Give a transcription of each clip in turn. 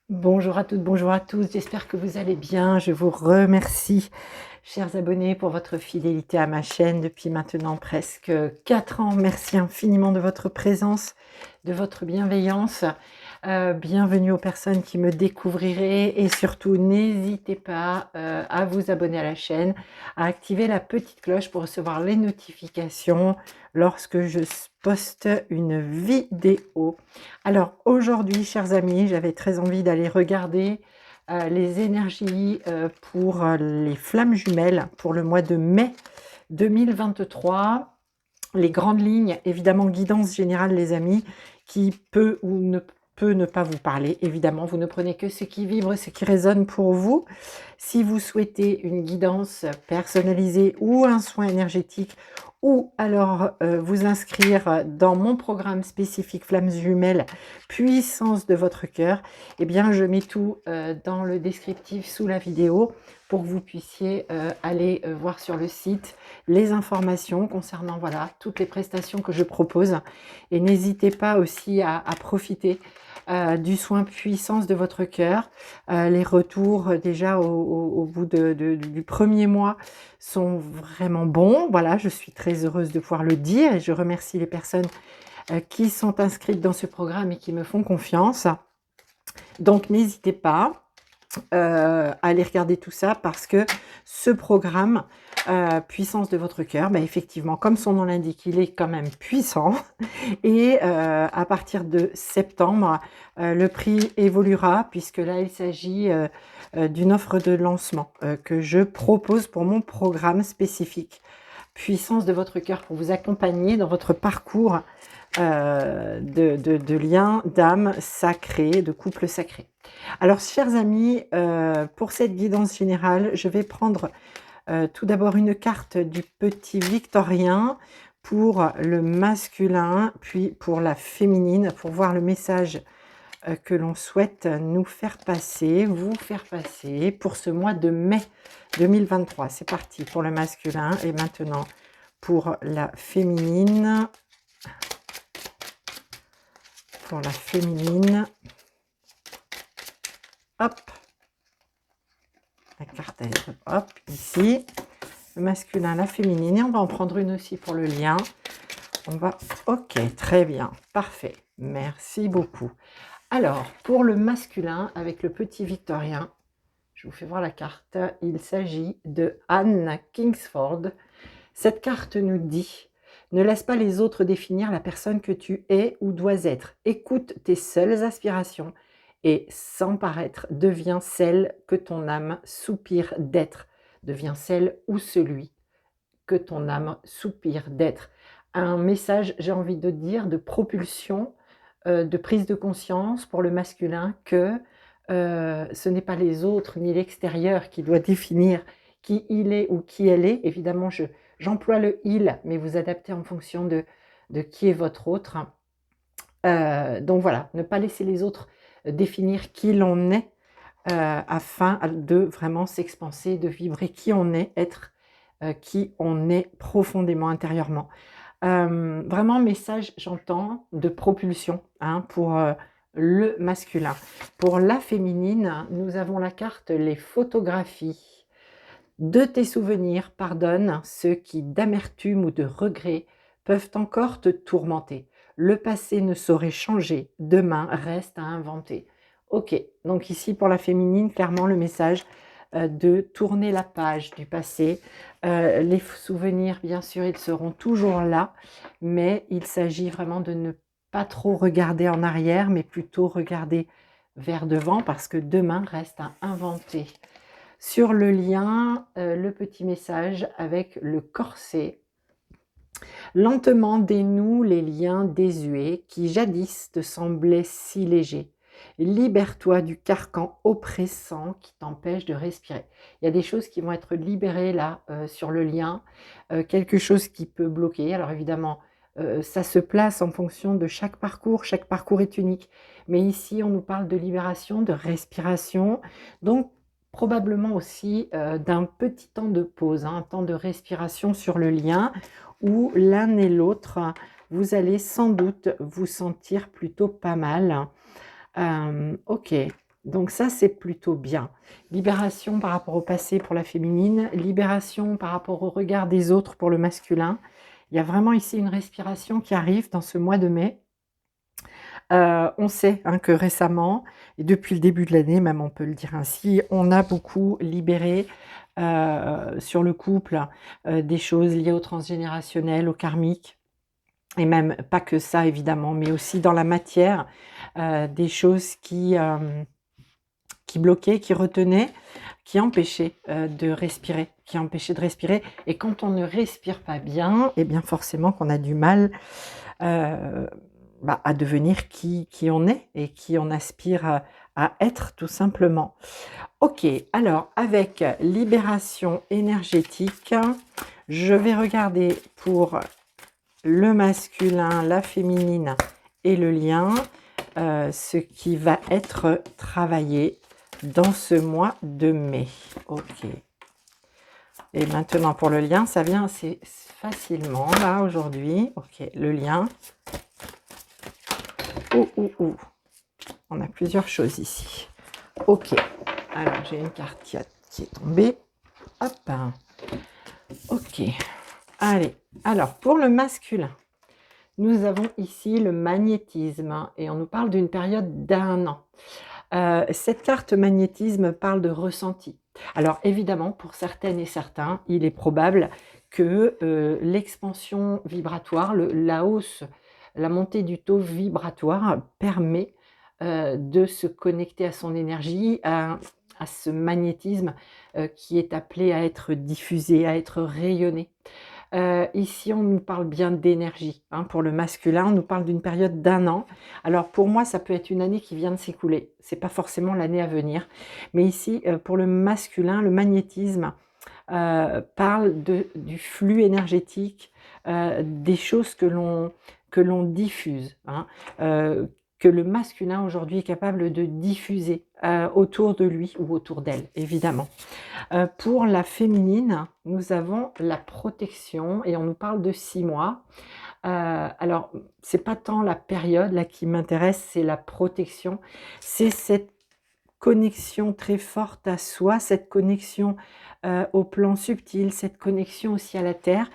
Bonjour à toutes, bonjour à tous, j'espère que vous allez bien. Je vous remercie, chers abonnés, pour votre fidélité à ma chaîne depuis maintenant presque 4 ans. Merci infiniment de votre présence, de votre bienveillance. Bienvenue aux personnes qui me découvriraient et surtout n'hésitez pas à vous abonner à la chaîne, à activer la petite cloche pour recevoir les notifications lorsque je poste une vidéo. Alors aujourd'hui, chers amis, j'avais très envie d'aller regarder les énergies pour les flammes jumelles pour le mois de mai 2023. Les grandes lignes, évidemment, guidance générale, les amis, qui peut ou ne peut ne pas vous parler. Évidemment, vous ne prenez que ce qui vibre, ce qui résonne pour vous. Si vous souhaitez une guidance personnalisée ou un soin énergétique, ou alors vous inscrire dans mon programme spécifique Flammes Jumelles, puissance de votre cœur, eh bien je mets tout dans le descriptif sous la vidéo pour que vous puissiez aller voir sur le site les informations concernant voilà, toutes les prestations que je propose. Et n'hésitez pas aussi à profiter du soin puissance de votre cœur. Les retours déjà au bout du premier mois sont vraiment bons. Voilà, je suis très heureuse de pouvoir le dire et je remercie les personnes qui sont inscrites dans ce programme et qui me font confiance. Donc n'hésitez pas à aller regarder tout ça parce que ce programme puissance de votre cœur, bah, effectivement, comme son nom l'indique, il est quand même puissant. Et à partir de septembre, le prix évoluera puisque là, il s'agit d'une offre de lancement que je propose pour mon programme spécifique. Puissance de votre cœur pour vous accompagner dans votre parcours de liens d'âme sacrée, de couple sacré. Alors, chers amis, pour cette guidance générale, je vais prendre tout d'abord une carte du petit Victorien pour le masculin, puis pour la féminine, pour voir le message que l'on souhaite nous faire passer, vous faire passer pour ce mois de mai 2023. C'est parti pour le masculin et maintenant pour la féminine. Pour la féminine. Hop. La carte, elle est hop, ici. Le masculin, la féminine. Et on va en prendre une aussi pour le lien. On va... Ok, très bien. Parfait. Merci beaucoup. Alors, pour le masculin, avec le petit Victorien, je vous fais voir la carte. Il s'agit de Anne Kingsford. Cette carte nous dit: ne laisse pas les autres définir la personne que tu es ou dois être. Écoute tes seules aspirations et, sans paraître, deviens celle que ton âme soupire d'être. Deviens celle ou celui que ton âme soupire d'être. Un message, j'ai envie de dire, de propulsion, de prise de conscience pour le masculin que ce n'est pas les autres ni l'extérieur qui doit définir qui il est ou qui elle est. Évidemment, j'emploie le il, mais vous adaptez en fonction de qui est votre autre. Donc voilà, ne pas laisser les autres définir qui l'on est afin de vraiment s'expanser, de vibrer qui on est, être qui on est profondément intérieurement. Vraiment message, j'entends, de propulsion hein, pour le masculin. Pour la féminine, nous avons la carte les photographies. De tes souvenirs, pardonne ceux qui, d'amertume ou de regret, peuvent encore te tourmenter. Le passé ne saurait changer, demain reste à inventer. Ok, donc ici pour la féminine, clairement le message de tourner la page du passé. Les souvenirs, bien sûr, ils seront toujours là, mais il s'agit vraiment de ne pas trop regarder en arrière, mais plutôt regarder vers devant parce que demain reste à inventer. Sur le lien, le petit message avec le corset. Lentement dénoue les liens désuets qui jadis te semblaient si légers. Libère-toi du carcan oppressant qui t'empêche de respirer. Il y a des choses qui vont être libérées là sur le lien, quelque chose qui peut bloquer. Alors évidemment, ça se place en fonction de chaque parcours est unique. Mais ici, on nous parle de libération, de respiration, donc probablement aussi d'un petit temps de pause, hein, un temps de respiration sur le lien, où l'un et l'autre, vous allez sans doute vous sentir plutôt pas mal. Ok, Donc ça, c'est plutôt bien. Libération par rapport au passé pour la féminine, libération par rapport au regard des autres pour le masculin. Il y a vraiment ici une respiration qui arrive dans ce mois de mai. On sait hein, que récemment, et depuis le début de l'année, même on peut le dire ainsi, on a beaucoup libéré sur le couple des choses liées au transgénérationnel, au karmique, et même pas que ça évidemment, mais aussi dans la matière, des choses qui bloquaient, qui retenaient, qui empêchaient de respirer, qui empêchaient de respirer. Et quand on ne respire pas bien, eh bien forcément qu'on a du mal à devenir qui on est et qui on aspire à être tout simplement. Ok, alors avec libération énergétique, je vais regarder pour le masculin, la féminine et le lien, ce qui va être travaillé dans ce mois de mai. Ok. Et maintenant pour le lien, ça vient assez facilement là aujourd'hui. Ok, le lien. On a plusieurs choses ici. Ok. Alors j'ai une carte qui est tombée. Hop. Ok. Allez. Alors pour le masculin, nous avons ici le magnétisme et on nous parle d'une période d'1 an. Cette carte magnétisme parle de ressenti. Alors évidemment, pour certaines et certains, il est probable que l'expansion vibratoire, la hausse, la montée du taux vibratoire permet de se connecter à son énergie, à ce magnétisme qui est appelé à être diffusé, à être rayonné. Ici, on nous parle bien d'énergie. Hein, pour le masculin, on nous parle d'une période d'1 an. Alors pour moi, ça peut être une année qui vient de s'écouler. C'est pas forcément l'année à venir. Mais ici, pour le masculin, le magnétisme parle du flux énergétique, des choses que l'on diffuse. Hein, que le masculin aujourd'hui est capable de diffuser autour de lui ou autour d'elle, évidemment. Pour la féminine, nous avons la protection et on nous parle de 6 mois. Alors, c'est pas tant la période là qui m'intéresse, c'est la protection. C'est cette connexion très forte à soi, cette connexion au plan subtil, cette connexion aussi à la terre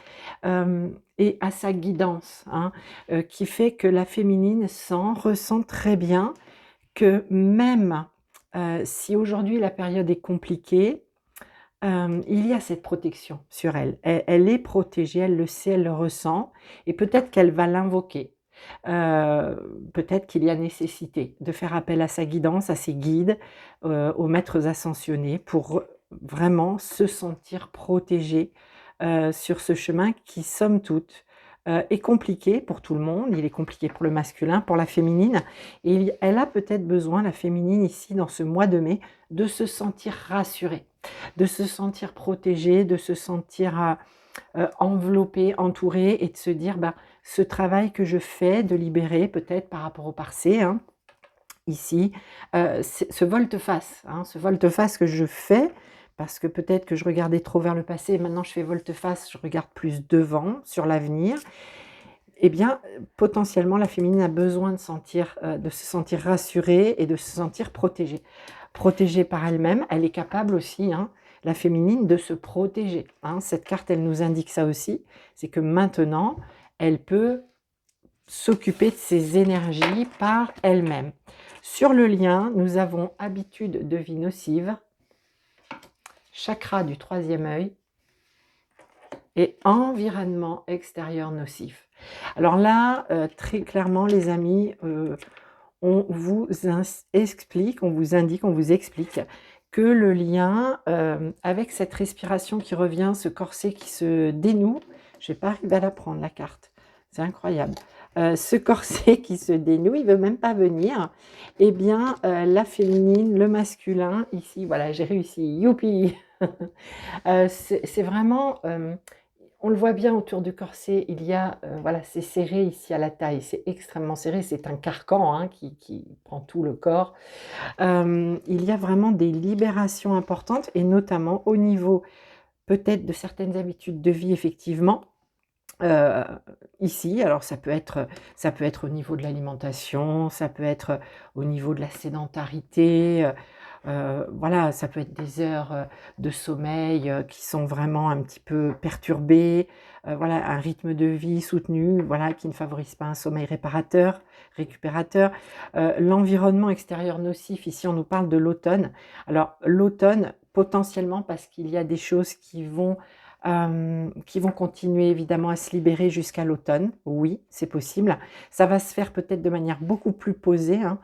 et à sa guidance, hein, qui fait que la féminine ressent très bien que même si aujourd'hui la période est compliquée, il y a cette protection sur elle. Elle est protégée, elle le sait, elle le ressent et peut-être qu'elle va l'invoquer. Peut-être qu'il y a nécessité de faire appel à sa guidance, à ses guides, aux maîtres ascensionnés pour vraiment se sentir protégée sur ce chemin qui, somme toute, est compliqué pour tout le monde. Il est compliqué pour le masculin, pour la féminine. Et elle a peut-être besoin, la féminine ici, dans ce mois de mai, de se sentir rassurée, de se sentir protégée, de se sentir enveloppée, entourée et de se dire ce travail que je fais, de libérer peut-être par rapport au passé, hein, ici, ce volte-face, hein, ce volte-face que je fais, parce que peut-être que je regardais trop vers le passé et maintenant je fais volte-face, je regarde plus devant, sur l'avenir. Eh bien, potentiellement, la féminine a besoin de se sentir rassurée et de se sentir protégée. Protégée par elle-même, elle est capable aussi, hein, la féminine, de se protéger. Hein. Cette carte, elle nous indique ça aussi, c'est que maintenant, elle peut s'occuper de ses énergies par elle-même. Sur le lien, nous avons habitude de vie nocive, chakra du 3e œil et environnement extérieur nocif. Alors là, très clairement, les amis, on vous explique, on vous indique, on vous explique que le lien avec cette respiration qui revient, ce corset qui se dénoue, je ne vais pas arriver à la prendre la carte, c'est incroyable. Ce corset qui se dénoue, il ne veut même pas venir. Eh bien, la féminine, le masculin, ici, voilà, j'ai réussi, youpi. C'est vraiment, on le voit bien autour du corset, il y a, voilà, c'est serré ici à la taille, c'est extrêmement serré, c'est un carcan hein, qui prend tout le corps. Il y a vraiment des libérations importantes et notamment au niveau peut-être de certaines habitudes de vie effectivement, Heu, ici, alors ça peut être au niveau de l'alimentation, ça peut être au niveau de la sédentarité, voilà, ça peut être des heures, de sommeil, qui sont vraiment un petit peu perturbées, voilà, un rythme de vie soutenu, voilà, qui ne favorise pas un sommeil récupérateur. L'environnement extérieur nocif, ici on nous parle de l'automne. Alors l'automne, potentiellement parce qu'il y a des choses qui vont continuer évidemment à se libérer jusqu'à l'automne. Oui, c'est possible. Ça va se faire peut-être de manière beaucoup plus posée, hein,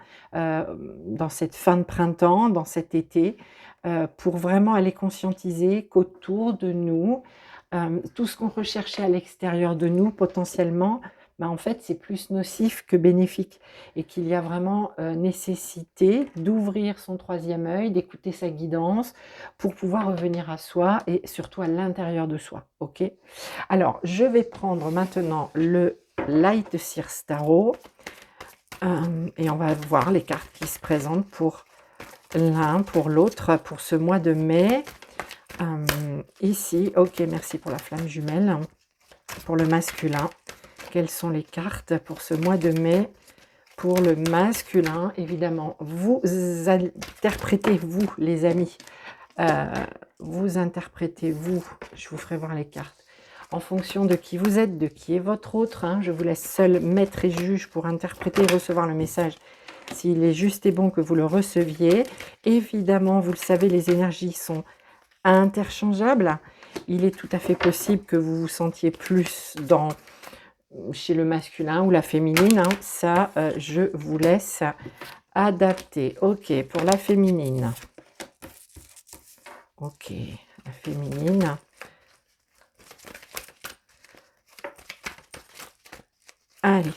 dans cette fin de printemps, dans cet été, pour vraiment aller conscientiser qu'autour de nous, tout ce qu'on recherchait à l'extérieur de nous potentiellement, bah, en fait, c'est plus nocif que bénéfique et qu'il y a vraiment, nécessité d'ouvrir son troisième œil, d'écouter sa guidance pour pouvoir revenir à soi et surtout à l'intérieur de soi, OK? Alors, je vais prendre maintenant le Light Seer Tarot, et on va voir les cartes qui se présentent pour l'un, pour l'autre, pour ce mois de mai. Ici, OK, merci pour la flamme jumelle. Pour le masculin, quelles sont les cartes pour ce mois de mai? Pour le masculin, évidemment, vous interprétez, vous, les amis, vous interprétez, vous, je vous ferai voir les cartes, en fonction de qui vous êtes, de qui est votre autre, hein. Je vous laisse seul maître et juge pour interpréter et recevoir le message, s'il est juste et bon que vous le receviez. Évidemment, vous le savez, les énergies sont interchangeables. Il est tout à fait possible que vous vous sentiez plus chez le masculin ou la féminine, hein. Ça, je vous laisse adapter. OK, pour la féminine. OK, la féminine. Allez.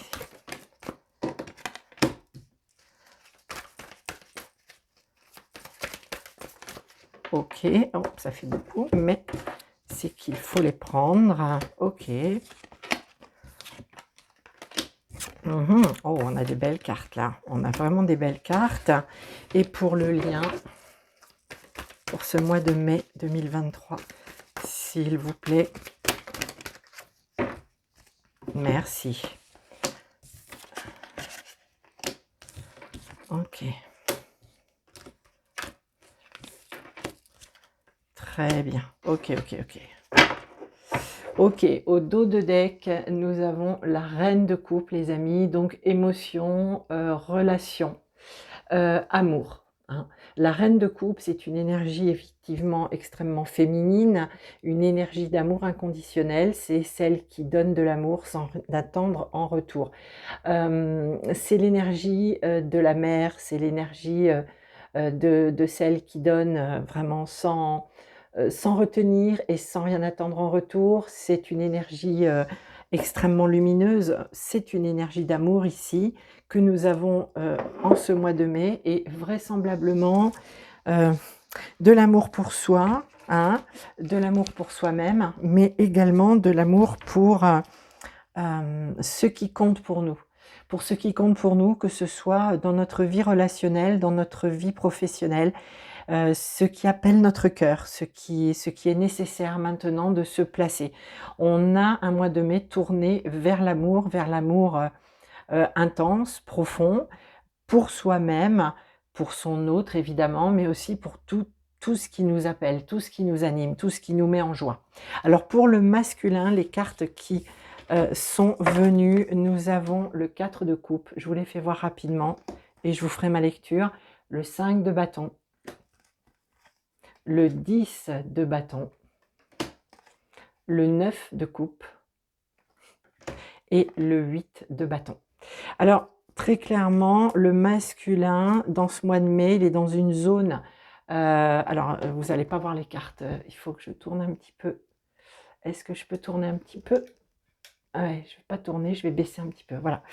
OK, oh, ça fait beaucoup, mais c'est qu'il faut les prendre. OK. Oh, on a des belles cartes là. On a vraiment des belles cartes. Et pour le lien, pour ce mois de mai 2023, s'il vous plaît. Merci. OK. Très bien. OK, OK, OK. OK, au dos de deck, nous avons la reine de coupe, les amis. Donc, émotion, relation, amour, hein. La reine de coupe, c'est une énergie effectivement extrêmement féminine, une énergie d'amour inconditionnel. C'est celle qui donne de l'amour sans attendre en retour. C'est l'énergie de la mère, c'est l'énergie de celle qui donne vraiment sans retenir et sans rien attendre en retour. C'est une énergie extrêmement lumineuse. C'est une énergie d'amour ici que nous avons en ce mois de mai et vraisemblablement euh, de l'amour pour soi, hein, de l'amour pour soi-même, mais également de l'amour pour ce qui compte pour nous. Pour ce qui compte pour nous, que ce soit dans notre vie relationnelle, dans notre vie professionnelle, ce qui appelle notre cœur, ce qui est nécessaire maintenant de se placer. On a un mois de mai tourné vers l'amour intense, profond, pour soi-même, pour son autre évidemment, mais aussi pour tout ce qui nous appelle, tout ce qui nous anime, tout ce qui nous met en joie. Alors pour le masculin, les cartes qui sont venues, nous avons le 4 de coupe, je vous les fais voir rapidement et je vous ferai ma lecture, le 5 de bâton, le 10 de bâton, le 9 de coupe et le 8 de bâton. Alors, très clairement, le masculin, dans ce mois de mai, il est dans une zone... vous n'allez pas voir les cartes, il faut que je tourne un petit peu. Est-ce que je peux tourner un petit peu? Ouais, je ne vais pas tourner, je vais baisser un petit peu, voilà.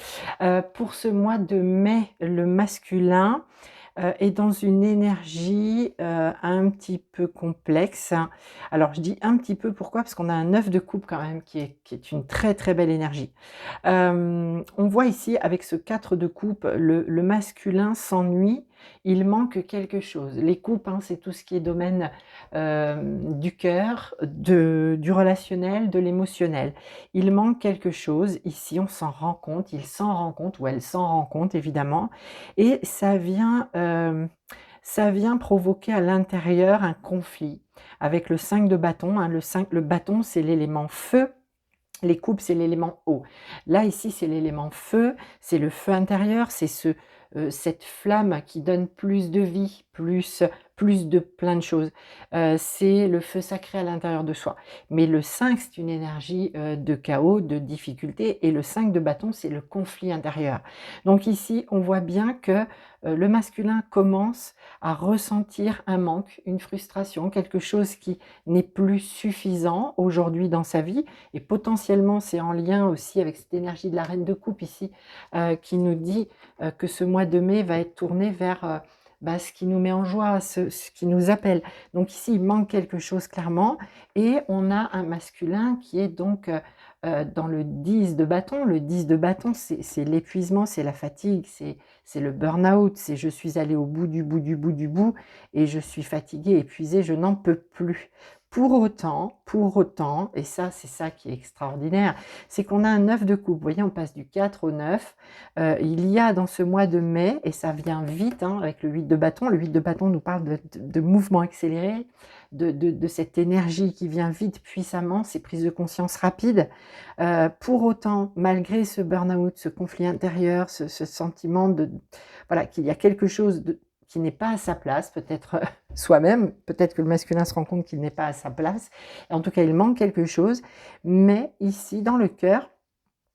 Pour ce mois de mai, le masculin est dans une énergie un petit peu complexe. Alors, je dis un petit peu, pourquoi? Parce qu'on a un 9 de coupe quand même, qui est une très très belle énergie. On voit ici, avec ce 4 de coupe, le masculin s'ennuie il manque quelque chose. Les coupes, hein, c'est tout ce qui est domaine du cœur, du relationnel, de l'émotionnel. Il manque quelque chose, ici on s'en rend compte, il s'en rend compte, ou elle s'en rend compte évidemment, et ça vient provoquer à l'intérieur un conflit avec le 5 de bâton, hein. Le bâton, c'est l'élément feu, les coupes, c'est l'élément eau. Là, ici, c'est l'élément feu, c'est le feu intérieur, c'est cette flamme qui donne plus de vie, plus de plein de choses. C'est le feu sacré à l'intérieur de soi. Mais le 5, c'est une énergie de chaos, de difficulté, et le 5 de bâton, c'est le conflit intérieur. Donc ici, on voit bien que le masculin commence à ressentir un manque, une frustration, quelque chose qui n'est plus suffisant aujourd'hui dans sa vie, et potentiellement c'est en lien aussi avec cette énergie de la reine de coupe ici, qui nous dit que ce mois de mai va être tourné vers ce qui nous met en joie, ce qui nous appelle. Donc ici, il manque quelque chose clairement, et on a un masculin qui est donc dans le 10 de bâton. Le 10 de bâton, c'est l'épuisement, c'est la fatigue, c'est le burn-out, c'est je suis allé au bout du bout du bout du bout, et je suis fatiguée, épuisée, je n'en peux plus. Pour autant, et ça, c'est ça qui est extraordinaire, c'est qu'on a un 9 de coupe. Vous voyez, on passe du 4 au 9. Il y a dans ce mois de mai, et ça vient vite, hein, avec le 8 de bâton. Le 8 de bâton nous parle de mouvement accéléré, de cette énergie qui vient vite, puissamment, ces prises de conscience rapides. Pour autant, malgré ce burn-out, ce conflit intérieur, ce sentiment voilà, qu'il y a quelque chose qui n'est pas à sa place, peut-être soi-même, peut-être que le masculin se rend compte qu'il n'est pas à sa place, et en tout cas il manque quelque chose, mais ici dans le cœur,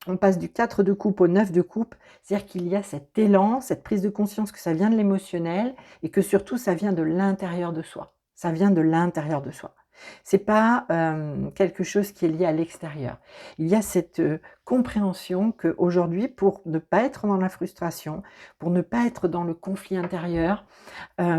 on passe du 4 de coupe au 9 de coupe, c'est-à-dire qu'il y a cet élan, cette prise de conscience que ça vient de l'émotionnel, et que surtout ça vient de l'intérieur de soi, ça vient de l'intérieur de soi. C'est pas quelque chose qui est lié à l'extérieur. Il y a cette compréhension qu'aujourd'hui, pour ne pas être dans la frustration, pour ne pas être dans le conflit intérieur,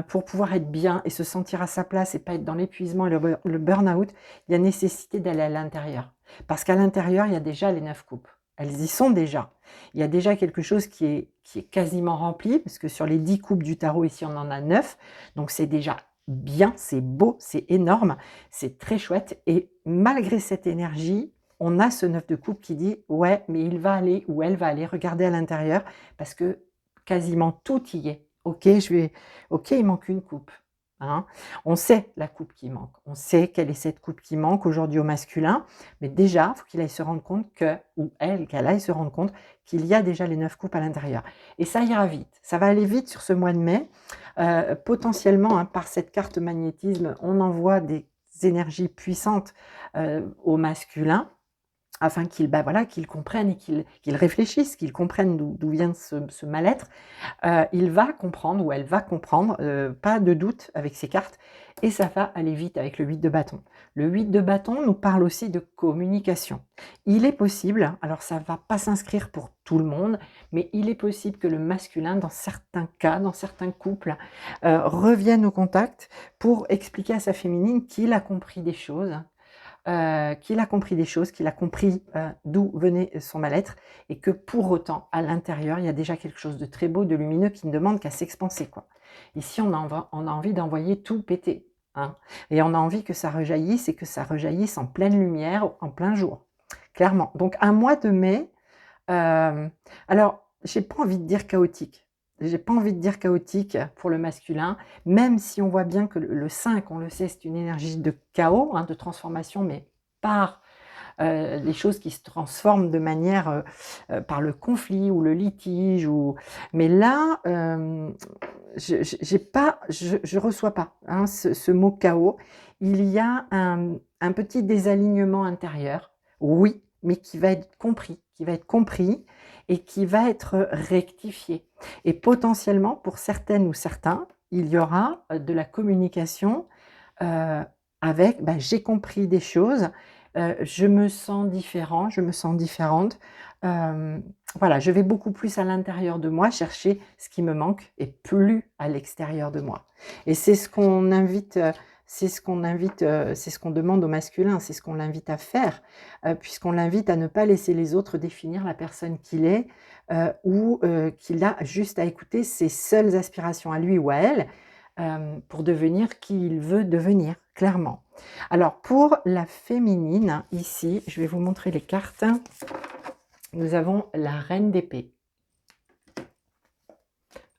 pour pouvoir être bien et se sentir à sa place et pas être dans l'épuisement et le burn-out, il y a nécessité d'aller à l'intérieur. Parce qu'à l'intérieur, il y a déjà les 9 coupes. Elles y sont déjà. Il y a déjà quelque chose qui est quasiment rempli, parce que sur les 10 coupes du tarot, ici, on en a 9. Donc c'est déjà bien, c'est beau, c'est énorme, c'est très chouette. Et malgré cette énergie, on a ce 9 de coupe qui dit « Ouais, mais il va aller ou elle va aller regarder à l'intérieur parce que quasiment tout y est. Ok, il manque une coupe. Hein. On sait la coupe qui manque. On sait quelle est cette coupe qui manque aujourd'hui au masculin. Mais déjà, il faut qu'il aille se rendre compte qu'elle aille se rendre compte qu'il y a déjà les 9 coupes à l'intérieur. Et ça ira vite. Ça va aller vite sur ce mois de mai. Potentiellement, hein, par cette carte magnétisme, on envoie des énergies puissantes au masculin, afin qu'il comprenne et qu'il réfléchisse, qu'il comprenne d'où vient ce mal-être. Il va comprendre, ou elle va comprendre, pas de doute avec ces cartes, et ça va aller vite avec le 8 de bâton. Le 8 de bâton nous parle aussi de communication. Il est possible, alors ça ne va pas s'inscrire pour tout le monde, mais il est possible que le masculin, dans certains cas, dans certains couples, revienne au contact pour expliquer à sa féminine qu'il a compris des choses, qu'il a compris d'où venait son mal-être, et que pour autant, à l'intérieur, il y a déjà quelque chose de très beau, de lumineux, qui ne demande qu'à s'expanser, quoi. Ici, on a envie d'envoyer tout péter, hein, et on a envie que ça rejaillisse, et que ça rejaillisse en pleine lumière, en plein jour, clairement. Donc, un mois de mai, alors, j'ai pas envie de dire chaotique. J'ai pas envie de dire chaotique pour le masculin, même si on voit bien que le 5, on le sait, c'est une énergie de chaos, hein, de transformation, mais par les choses qui se transforment de manière par le conflit ou le litige. Mais là, je reçois pas, hein, ce mot chaos. Il y a un petit désalignement intérieur, oui, mais qui va être compris, et qui va être rectifié. Et potentiellement, pour certaines ou certains, il y aura de la communication avec j'ai compris des choses, je me sens différent, je me sens différente, voilà, je vais beaucoup plus à l'intérieur de moi chercher ce qui me manque et plus à l'extérieur de moi. Et c'est ce qu'on invite, c'est ce qu'on demande au masculin, c'est ce qu'on l'invite à faire, puisqu'on l'invite à ne pas laisser les autres définir la personne qu'il est, ou qu'il a juste à écouter ses seules aspirations à lui ou à elle, pour devenir qui il veut devenir, clairement. Alors pour la féminine, ici, je vais vous montrer les cartes. Nous avons la reine d'épée,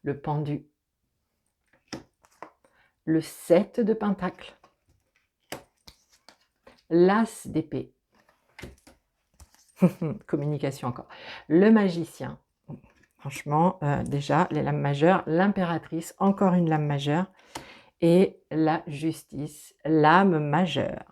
le pendu, le 7 de pentacle, l'as d'épée, communication encore, le magicien, franchement, déjà, les lames majeures, l'impératrice, encore une lame majeure, et la justice, lame majeure.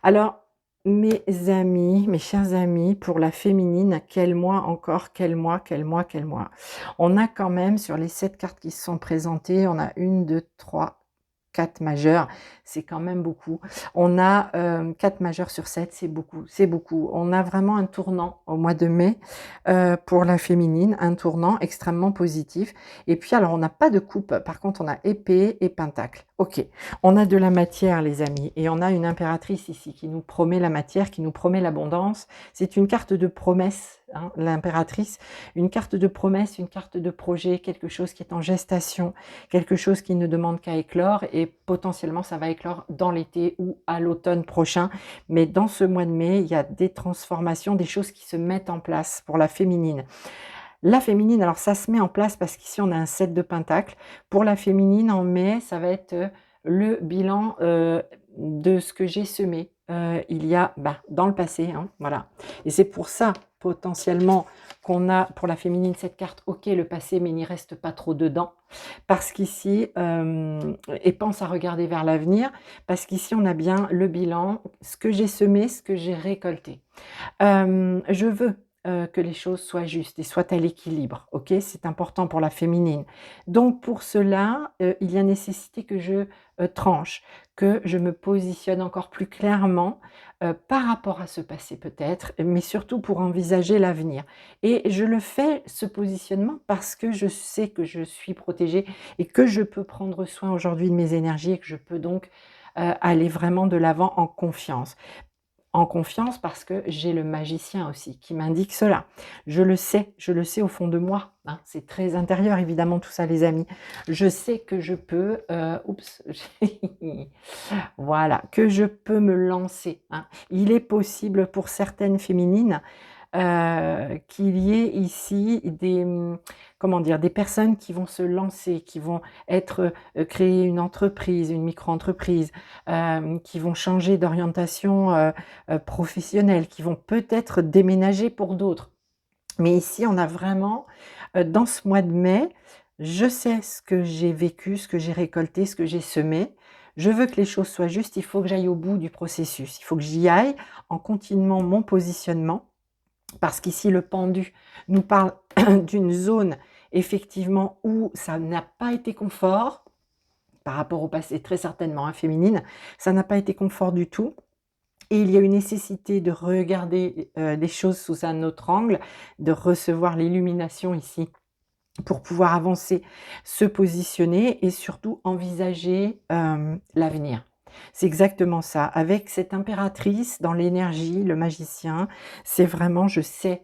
Alors, mes amis, mes chers amis, pour la féminine, quel mois encore, quel mois, quel mois, quel mois. On a quand même, sur les 7 cartes qui se sont présentées, on a 1, 2, 3, 4 majeures, c'est quand même beaucoup. On a 4 majeures sur 7, c'est beaucoup, c'est beaucoup. On a vraiment un tournant au mois de mai pour la féminine, un tournant extrêmement positif. Et puis alors, on n'a pas de coupe, par contre, on a épée et pentacle. Ok, on a de la matière, les amis, et on a une impératrice ici qui nous promet la matière, qui nous promet l'abondance. C'est une carte de promesse, hein, l'impératrice, une carte de promesse, une carte de projet, quelque chose qui est en gestation, quelque chose qui ne demande qu'à éclore, et potentiellement ça va éclore dans l'été ou à l'automne prochain. Mais dans ce mois de mai, il y a des transformations, des choses qui se mettent en place pour la féminine. La féminine, alors ça se met en place parce qu'ici on a un 7 de pentacle. Pour la féminine, en mai, ça va être le bilan de ce que j'ai semé il y a dans le passé, hein, voilà. Et c'est pour ça, potentiellement, qu'on a pour la féminine cette carte, ok, le passé, mais il n'y reste pas trop dedans. Parce qu'ici, et pense à regarder vers l'avenir, parce qu'ici on a bien le bilan, ce que j'ai semé, ce que j'ai récolté. Je veux que les choses soient justes et soient à l'équilibre, ok? C'est important pour la féminine. Donc pour cela, il y a nécessité que je tranche, que je me positionne encore plus clairement par rapport à ce passé peut-être, mais surtout pour envisager l'avenir. Et je le fais, ce positionnement, parce que je sais que je suis protégée et que je peux prendre soin aujourd'hui de mes énergies et que je peux donc aller vraiment de l'avant en confiance. En confiance parce que j'ai le magicien aussi qui m'indique cela. Je le sais au fond de moi, hein, c'est très intérieur évidemment tout ça les amis. Je sais que je peux, oups, voilà, que je peux me lancer, hein. Il est possible pour certaines féminines qu'il y ait ici des, comment dire? Des personnes qui vont se lancer, qui vont être, créer une entreprise, une micro-entreprise, qui vont changer d'orientation, professionnelle, qui vont peut-être déménager pour d'autres. Mais ici, on a vraiment, dans ce mois de mai, je sais ce que j'ai vécu, ce que j'ai récolté, ce que j'ai semé. Je veux que les choses soient justes, il faut que j'aille au bout du processus. Il faut que j'y aille en continuant mon positionnement parce qu'ici le pendu nous parle d'une zone effectivement où ça n'a pas été confort, par rapport au passé très certainement, hein, féminine, ça n'a pas été confort du tout et il y a une nécessité de regarder, les choses sous un autre angle, de recevoir l'illumination ici pour pouvoir avancer, se positionner et surtout envisager, l'avenir. C'est exactement ça. Avec cette impératrice dans l'énergie, le magicien, c'est vraiment je sais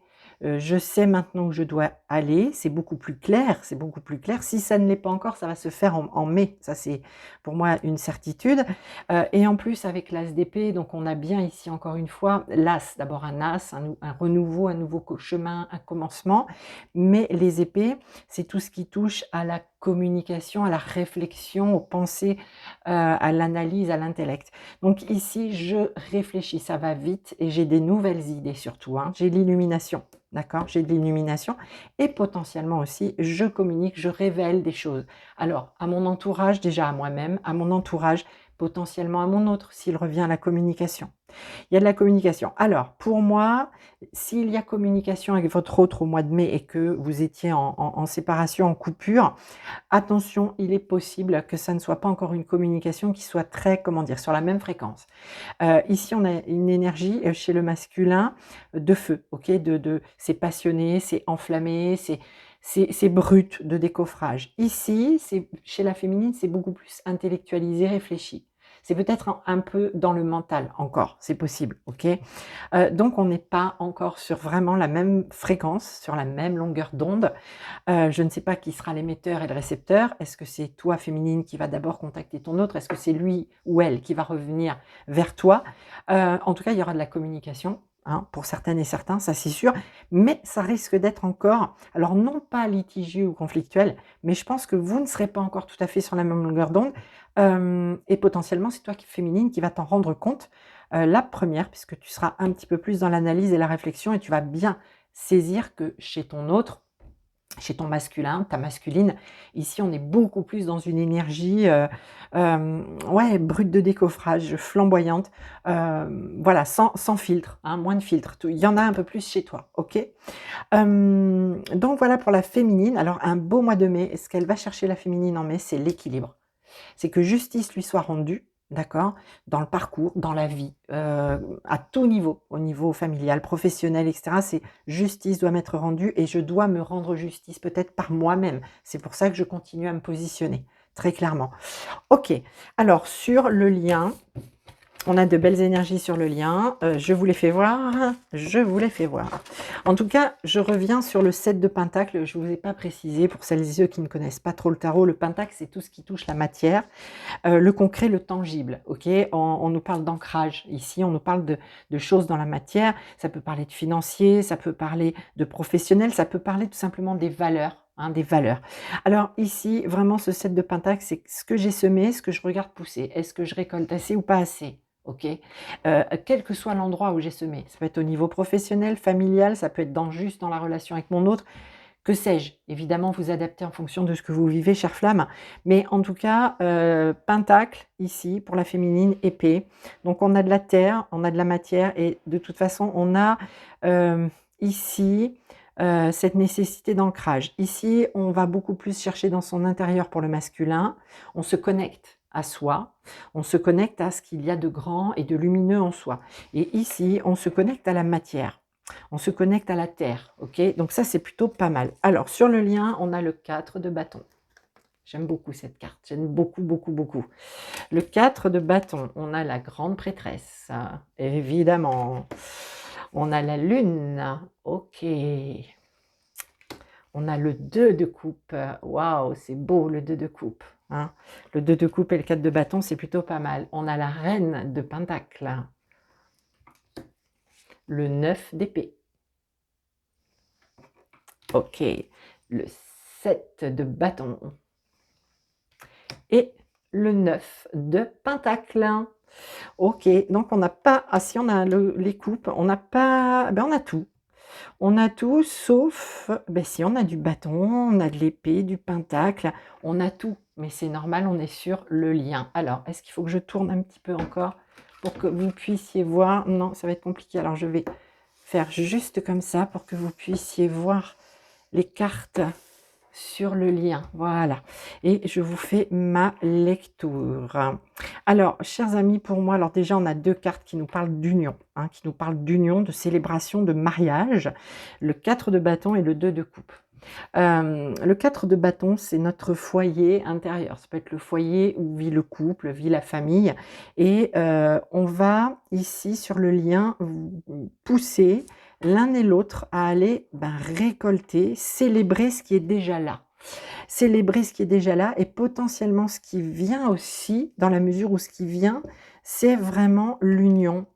maintenant où je dois aller, c'est beaucoup plus clair, c'est beaucoup plus clair. Si ça ne l'est pas encore, ça va se faire en mai, ça c'est pour moi une certitude. Et en plus avec l'as d'épée, donc on a bien ici encore une fois l'as, d'abord un as, un renouveau, un nouveau chemin, un commencement, mais les épées, c'est tout ce qui touche à la communication, à la réflexion, aux pensées, à l'analyse, à l'intellect. Donc ici, je réfléchis, ça va vite et j'ai des nouvelles idées surtout, hein. J'ai l'illumination, d'accord? J'ai de l'illumination et potentiellement aussi, je communique, je révèle des choses. Alors, à mon entourage, déjà à moi-même, à mon entourage, potentiellement à mon autre, s'il revient à la communication. Il y a de la communication. Alors, pour moi, s'il y a communication avec votre autre au mois de mai et que vous étiez en séparation, en coupure, attention, il est possible que ça ne soit pas encore une communication qui soit très, comment dire, sur la même fréquence. Ici, on a une énergie, chez le masculin, de feu, OK? C'est passionné, c'est enflammé, c'est brut de décoffrage. Ici, c'est chez la féminine, c'est beaucoup plus intellectualisé, réfléchi. C'est peut-être un peu dans le mental encore, c'est possible, OK? Donc on n'est pas encore sur vraiment la même fréquence, sur la même longueur d'onde. Je ne sais pas qui sera l'émetteur et le récepteur. Est-ce que c'est toi, féminine, qui va d'abord contacter ton autre? Est-ce que c'est lui ou elle qui va revenir vers toi? En tout cas, il y aura de la communication, hein, pour certaines et certains, ça c'est sûr, mais ça risque d'être encore, alors non pas litigieux ou conflictuel, mais je pense que vous ne serez pas encore tout à fait sur la même longueur d'onde, et potentiellement, c'est toi qui féminine qui va t'en rendre compte, la première, puisque tu seras un petit peu plus dans l'analyse et la réflexion et tu vas bien saisir que chez ton autre, chez ton masculin, ta masculine, ici on est beaucoup plus dans une énergie, ouais, brute de décoffrage, flamboyante, voilà, sans filtre, hein, moins de filtre. Il y en a un peu plus chez toi, OK? Donc voilà pour la féminine. Alors un beau mois de mai, ce qu'elle va chercher la féminine en mai, c'est l'équilibre. C'est que justice lui soit rendue, d'accord? Dans le parcours, dans la vie, à tout niveau, au niveau familial, professionnel et cetera. C'est justice doit m'être rendue et je dois me rendre justice peut-être par moi-même. C'est pour ça que je continue à me positionner, très clairement. OK, alors sur le lien, on a de belles énergies sur le lien, je vous les fais voir, je vous les fais voir. En tout cas, je reviens sur le 7 de Pentacle, je ne vous ai pas précisé pour celles et ceux qui ne connaissent pas trop le tarot, le Pentacle c'est tout ce qui touche la matière, le concret, le tangible, OK? On nous parle d'ancrage ici, on nous parle de choses dans la matière, ça peut parler de financier, ça peut parler de professionnel, ça peut parler tout simplement des valeurs, hein, des valeurs. Alors ici, vraiment ce 7 de Pentacle, c'est ce que j'ai semé, ce que je regarde pousser. Est-ce que je récolte assez ou pas assez? OK? Quel que soit l'endroit où j'ai semé. Ça peut être au niveau professionnel, familial, ça peut être juste dans la relation avec mon autre, que sais-je? Évidemment, vous adaptez en fonction de ce que vous vivez, chère flamme. Mais en tout cas, Pentacle, ici, pour la féminine, épée. Donc on a de la terre, on a de la matière et de toute façon, on a, ici, cette nécessité d'ancrage. Ici, on va beaucoup plus chercher dans son intérieur pour le masculin. On se connecte à soi, on se connecte à ce qu'il y a de grand et de lumineux en soi. Et ici, on se connecte à la matière. On se connecte à la terre, OK? Donc ça, c'est plutôt pas mal. Alors, sur le lien, on a le 4 de bâton. J'aime beaucoup cette carte, j'aime beaucoup, beaucoup, beaucoup. Le 4 de bâton, on a la grande prêtresse, évidemment. On a la lune, OK. On a le 2 de coupe, waouh, c'est beau le 2 de coupe, hein. Le 2 de coupe et le 4 de bâton, c'est plutôt pas mal. On a la reine de pentacle. Le 9 d'épée. OK. Le 7 de bâton. Et le 9 de pentacle. OK. Donc on n'a pas... Ah si, on a les coupes. On n'a pas... Ben on a tout. On a tout sauf... Ben si, on a du bâton, on a de l'épée, du pentacle. On a tout. Mais c'est normal, on est sur le lien. Alors, est-ce qu'il faut que je tourne un petit peu encore pour que vous puissiez voir? Non, ça va être compliqué. Alors, je vais faire juste comme ça pour que vous puissiez voir les cartes sur le lien, voilà, et je vous fais ma lecture. Alors, chers amis, pour moi, alors déjà, on a 2 cartes qui nous parlent d'union, hein, qui nous parlent d'union, de célébration, de mariage, le 4 de bâton et le 2 de coupe. Le 4 de bâton, c'est notre foyer intérieur. Ça peut être le foyer où vit le couple, vit la famille. Et on va ici, sur le lien, pousser l'un et l'autre à aller récolter, célébrer ce qui est déjà là. Célébrer ce qui est déjà là et potentiellement ce qui vient aussi, dans la mesure où ce qui vient, c'est vraiment l'union.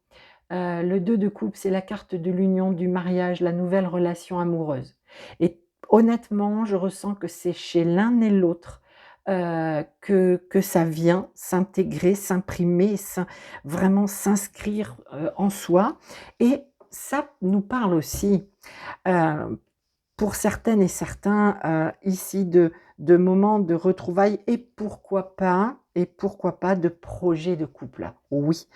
Le 2 de coupe, c'est la carte de l'union, du mariage, la nouvelle relation amoureuse. Et honnêtement, je ressens que c'est chez l'un et l'autre que ça vient s'intégrer, s'imprimer, vraiment s'inscrire en soi. Et ça nous parle aussi, pour certaines et certains, ici, de moments de retrouvailles et pourquoi pas de projets de couple. Oui,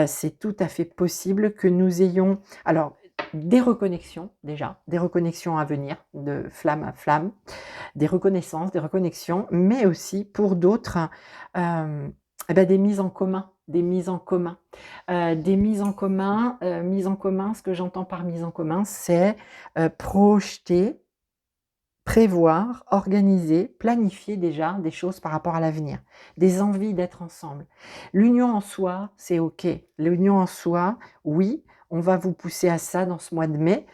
c'est tout à fait possible que nous ayons alors des reconnexions déjà, des reconnexions à venir, de flamme à flamme, des reconnaissances, des reconnexions, mais aussi pour d'autres, des mises en commun, des mises en commun. Des mises en commun, ce que j'entends par mise en commun, c'est projeter, prévoir, organiser, planifier déjà des choses par rapport à l'avenir, des envies d'être ensemble. L'union en soi, c'est OK. L'union en soi, oui, on va vous pousser à ça dans ce mois de mai,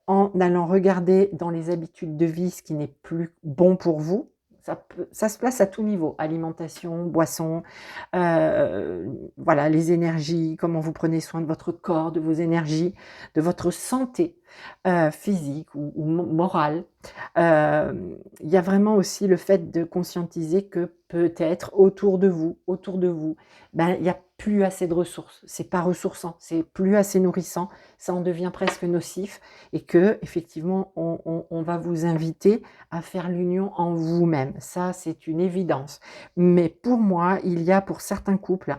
en allant regarder dans les habitudes de vie ce qui n'est plus bon pour vous. Ça se place à tout niveau, alimentation, boisson, voilà, les énergies, comment vous prenez soin de votre corps, de vos énergies, de votre santé physique ou morale. Il y a vraiment aussi le fait de conscientiser que peut-être autour de vous, il y a plus assez de ressources. C'est pas ressourçant, c'est plus assez nourrissant, ça en devient presque nocif et que effectivement on va vous inviter à faire l'union en vous-même. Ça, c'est une évidence. Mais pour moi, il y a pour certains couples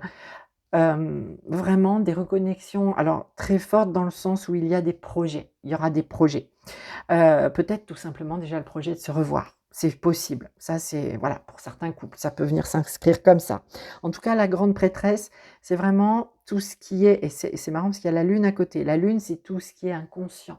vraiment des reconnexions, alors très fortes dans le sens où il y a des projets, il y aura des projets. Peut-être tout simplement déjà le projet de se revoir. C'est possible. Ça, c'est voilà, pour certains couples, ça peut venir s'inscrire comme ça. En tout cas, la grande prêtresse, c'est vraiment tout ce qui est, et c'est marrant parce qu'il y a la lune à côté. La lune, c'est tout ce qui est inconscient.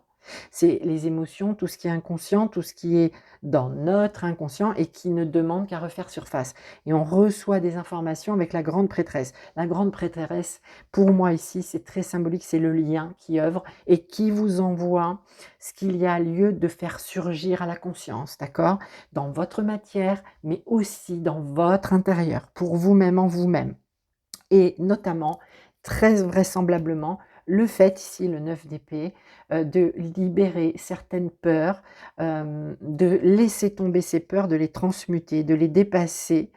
C'est les émotions, tout ce qui est inconscient, tout ce qui est dans notre inconscient et qui ne demande qu'à refaire surface. Et on reçoit des informations avec la grande prêtresse. La grande prêtresse, pour moi ici, c'est très symbolique, c'est le lien qui œuvre et qui vous envoie ce qu'il y a lieu de faire surgir à la conscience, d'accord? Dans votre matière, mais aussi dans votre intérieur, pour vous-même en vous-même. Et notamment, très vraisemblablement, le fait ici, le 9 d'épée, de libérer certaines peurs, de laisser tomber ces peurs, de les transmuter, de les dépasser,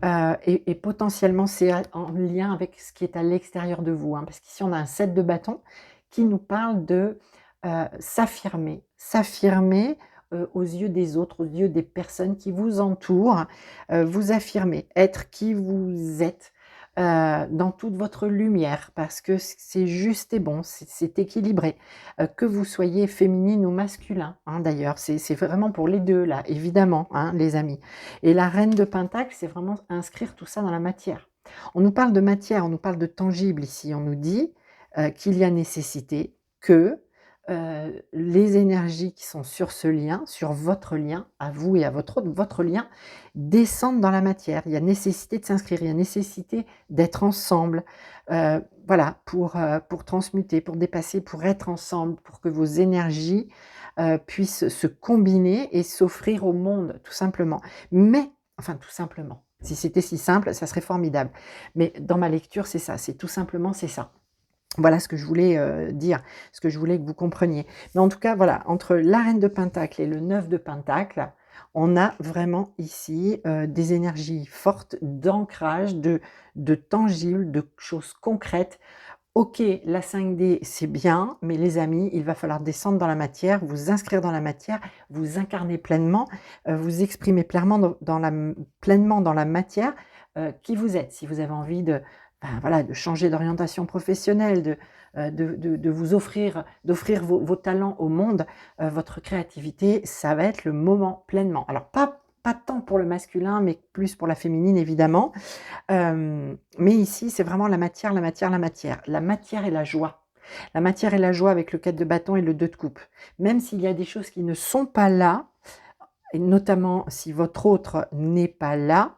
et potentiellement c'est en lien avec ce qui est à l'extérieur de vous, hein, parce qu'ici on a un 7 de bâton qui nous parle de, s'affirmer. S'affirmer, aux yeux des autres, aux yeux des personnes qui vous entourent, vous affirmer, être qui vous êtes, dans toute votre lumière parce que c'est juste et bon, c'est équilibré. Que vous soyez féminine ou masculin, hein, d'ailleurs, c'est vraiment pour les 2 là, évidemment, hein, les amis. Et la reine de Pentacle, c'est vraiment inscrire tout ça dans la matière. On nous parle de matière, on nous parle de tangible ici, on nous dit, qu'il y a nécessité que, les énergies qui sont sur ce lien, sur votre lien, à vous et à votre autre, votre lien, descendent dans la matière. Il y a nécessité de s'inscrire, il y a nécessité d'être ensemble, voilà, pour transmuter, pour dépasser, pour être ensemble, pour que vos énergies, puissent se combiner et s'offrir au monde, tout simplement. Mais, enfin tout simplement, si c'était si simple, ça serait formidable. Mais dans ma lecture, c'est ça, c'est tout simplement, c'est ça. Voilà ce que je voulais, dire, ce que je voulais que vous compreniez. Mais en tout cas, voilà, entre la reine de Pentacle et le 9 de Pentacle, on a vraiment ici, des énergies fortes d'ancrage, de tangible, de choses concrètes. OK, la 5D, c'est bien, mais les amis, il va falloir descendre dans la matière, vous inscrire dans la matière, vous incarner pleinement, vous exprimer pleinement pleinement dans la matière, qui vous êtes. Si vous avez envie de, voilà, de changer d'orientation professionnelle, de vous d'offrir vos talents au monde, votre créativité, ça va être le moment pleinement. Alors pas tant pour le masculin, mais plus pour la féminine évidemment. Mais ici, c'est vraiment la matière, la matière, la matière. La matière et la joie. La matière et la joie avec le 4 de bâton et le 2 de coupe. Même s'il y a des choses qui ne sont pas là, et notamment si votre autre n'est pas là,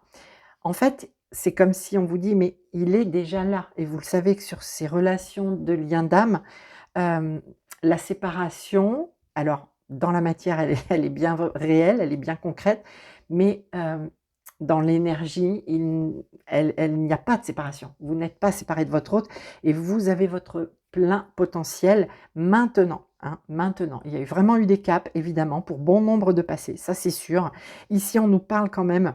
en fait, c'est comme si on vous dit: «Mais il est déjà là» et vous le savez que sur ces relations de lien d'âme, hem, la séparation, alors dans la matière, elle est bien réelle, elle est bien concrète, mais dans l'énergie, il n'y a pas de séparation. Vous n'êtes pas séparés de votre autre et vous avez votre plein potentiel maintenant, hein, maintenant. Il y a vraiment eu des caps évidemment pour bon nombre de passés, ça c'est sûr. Ici, on nous parle quand même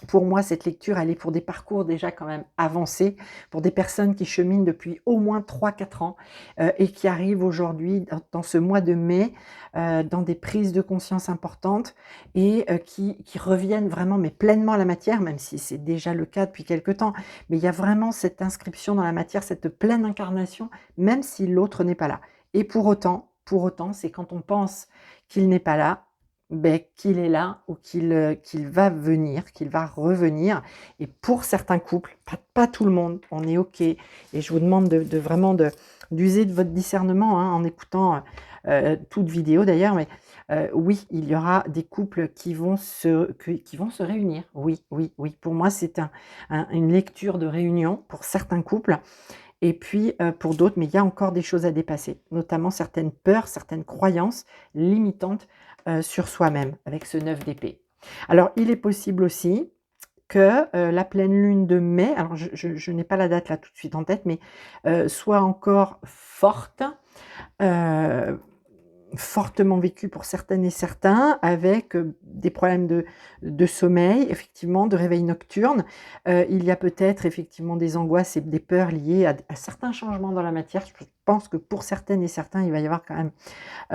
Pour moi, cette lecture, elle est pour des parcours déjà quand même avancés, pour des personnes qui cheminent depuis au moins 3 4 ans, et qui arrivent aujourd'hui dans ce mois de mai, dans des prises de conscience importantes et qui reviennent vraiment, mais pleinement à la matière, même si c'est déjà le cas depuis quelque temps. Mais il y a vraiment cette inscription dans la matière, cette pleine incarnation, même si l'autre n'est pas là. Et pour autant, c'est quand on pense qu'il n'est pas là, beh, qu'il est là ou qu'il va venir, qu'il va revenir. Et pour certains couples, pas tout le monde, on est OK. Et je vous demande de vraiment d'user de votre discernement, hein, en écoutant toute vidéo d'ailleurs. Mais oui, il y aura des couples qui vont se réunir. Oui, oui, oui. Pour moi, c'est une lecture de réunion pour certains couples. Et puis pour d'autres, mais il y a encore des choses à dépasser, notamment certaines peurs, certaines croyances limitantes sur soi-même avec ce 9 d'épée. Alors il est possible aussi que la pleine lune de mai, alors je n'ai pas la date là tout de suite en tête, mais soit encore forte, heu, fortement vécue pour certaines et certains, avec des problèmes de sommeil, effectivement, de réveil nocturne. Il y a peut-être effectivement des angoisses et des peurs liées à certains changements dans la matière. Je pense que pour certaines et certains, il va y avoir quand même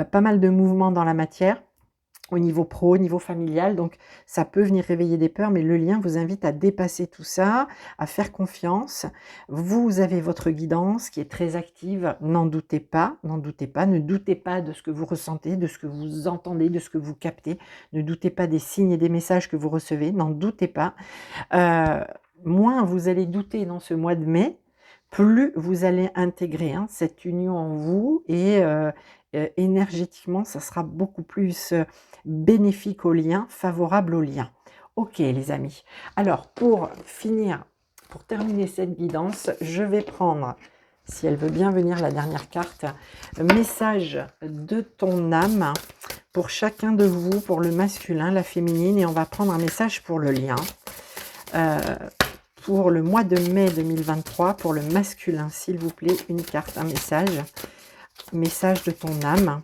pas mal de mouvements dans la matière, au niveau pro, au niveau familial, donc ça peut venir réveiller des peurs, mais le lien vous invite à dépasser tout ça, à faire confiance. Vous avez votre guidance qui est très active, n'en doutez pas, n'en doutez pas, ne doutez pas de ce que vous ressentez, de ce que vous entendez, de ce que vous captez, ne doutez pas des signes et des messages que vous recevez, n'en doutez pas. Heu, Moins vous allez douter dans ce mois de mai, plus vous allez intégrer, hein, cette union en vous et énergétiquement, ça sera beaucoup plus, bénéfique au lien, favorable au lien. OK les amis. Alors pour finir, pour terminer cette guidance, je vais prendre, si elle veut bien venir, la dernière carte, message de ton âme pour chacun de vous, pour le masculin, la féminine, et on va prendre un message pour le lien. Euh, pour le mois de mai 2023, pour le masculin, s'il vous plaît, une carte, un message. Message de ton âme.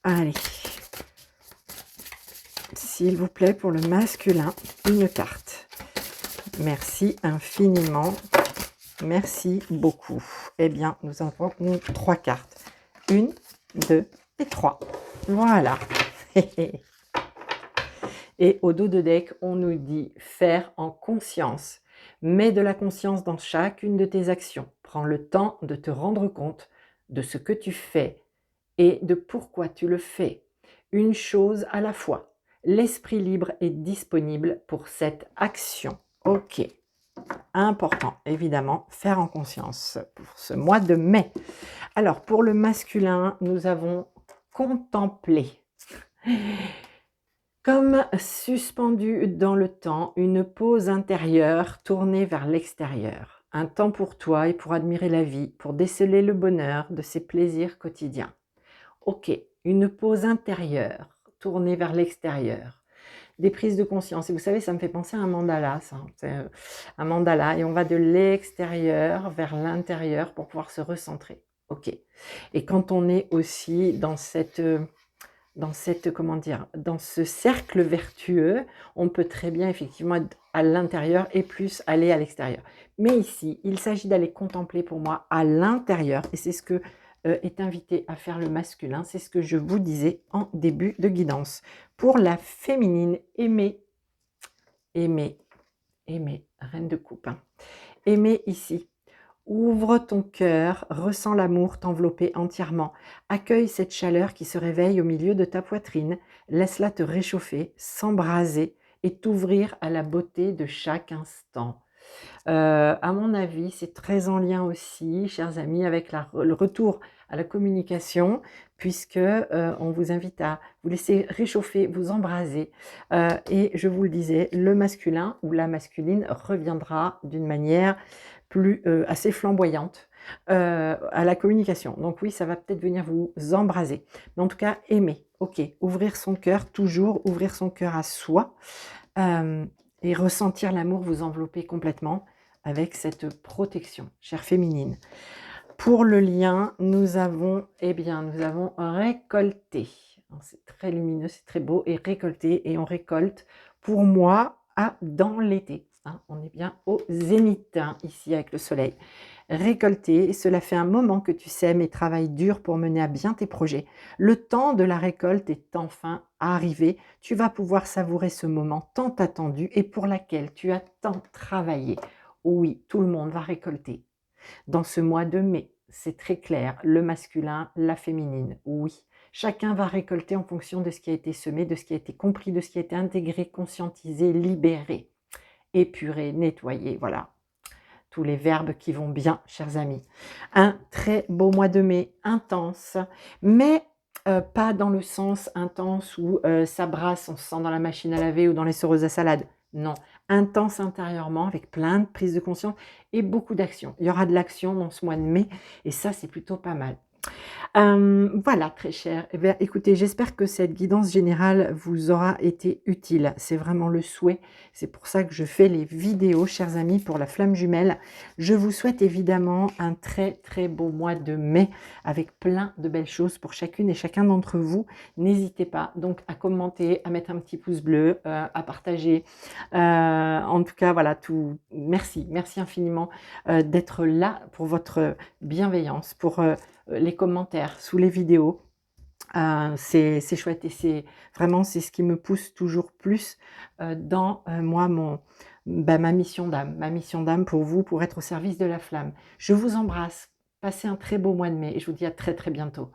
Allez. S'il vous plaît, pour le masculin, une carte. Merci infiniment. Merci beaucoup. Eh bien, nous avons 3 cartes. 1, 2 et 3. Voilà. Et au dos de deck, on nous dit faire en conscience. Mets de la conscience dans chacune de tes actions. Prends le temps de te rendre compte de ce que tu fais et de pourquoi tu le fais. Une chose à la fois. L'esprit libre est disponible pour cette action. Ok. Important, évidemment, faire en conscience pour ce mois de mai. Alors, pour le masculin, nous avons contemplé. Comme suspendu dans le temps, une pause intérieure tournée vers l'extérieur. Un temps pour toi et pour admirer la vie, pour déceler le bonheur de ses plaisirs quotidiens. Ok, une pause intérieure tournée vers l'extérieur. Des prises de conscience. Et vous savez, ça me fait penser à un mandala, ça. C'est un mandala et on va de l'extérieur vers l'intérieur pour pouvoir se recentrer. Ok. Et quand on est aussi comment dire, dans ce cercle vertueux, on peut très bien effectivement être à l'intérieur et plus aller à l'extérieur. Mais ici, il s'agit d'aller contempler pour moi à l'intérieur, et c'est ce que est invité à faire le masculin, c'est ce que je vous disais en début de guidance. Pour la féminine, aimer, aimer, aimer, reine de coupe, hein. Aimer ici. Ouvre ton cœur, ressens l'amour t'envelopper entièrement. Accueille cette chaleur qui se réveille au milieu de ta poitrine. Laisse-la te réchauffer, s'embraser et t'ouvrir à la beauté de chaque instant. À mon avis, c'est très en lien aussi, chers amis, avec le retour à la communication, puisque on vous invite à vous laisser réchauffer, vous embraser. Et je vous le disais, le masculin ou la masculine reviendra d'une manière plus assez flamboyante à la communication. Donc oui, ça va peut-être venir vous embraser. Mais en tout cas, aimer. Ok, ouvrir son cœur, toujours ouvrir son cœur à soi. Et ressentir l'amour vous envelopper complètement avec cette protection, chère féminine. Pour le lien, nous avons récolté. C'est très lumineux, c'est très beau, et récolté, et on récolte pour moi dans l'été. Hein. On est bien au zénith hein, ici avec le soleil. Récolter, cela fait un moment que tu sèmes et travailles dur pour mener à bien tes projets. Le temps de la récolte est enfin arrivé. Tu vas pouvoir savourer ce moment tant attendu et pour laquelle tu as tant travaillé. Oui, tout le monde va récolter. Dans ce mois de mai, c'est très clair, le masculin, la féminine, oui. Chacun va récolter en fonction de ce qui a été semé, de ce qui a été compris, de ce qui a été intégré, conscientisé, libéré, épuré, nettoyé, voilà. Tous les verbes qui vont bien, chers amis. Un très beau mois de mai, intense, mais pas dans le sens intense où ça brasse, on se sent dans la machine à laver ou dans les soreuses à salade. Non, intense intérieurement avec plein de prises de conscience et beaucoup d'action. Il y aura de l'action dans ce mois de mai et ça, c'est plutôt pas mal. Voilà, très cher. Eh bien, écoutez, j'espère que cette guidance générale vous aura été utile. C'est vraiment le souhait. C'est pour ça que je fais les vidéos, chers amis, pour la flamme jumelle. Je vous souhaite évidemment un très, très beau mois de mai avec plein de belles choses pour chacune et chacun d'entre vous. N'hésitez pas donc à commenter, à mettre un petit pouce bleu, à partager. En tout cas, voilà, tout. Merci, merci infiniment d'être là pour votre bienveillance, pour les commentaires sous les vidéos. C'est chouette et c'est vraiment c'est ce qui me pousse toujours plus dans moi ma mission d'âme pour vous, pour être au service de la flamme. Je vous embrasse, passez un très beau mois de mai et je vous dis à très très bientôt.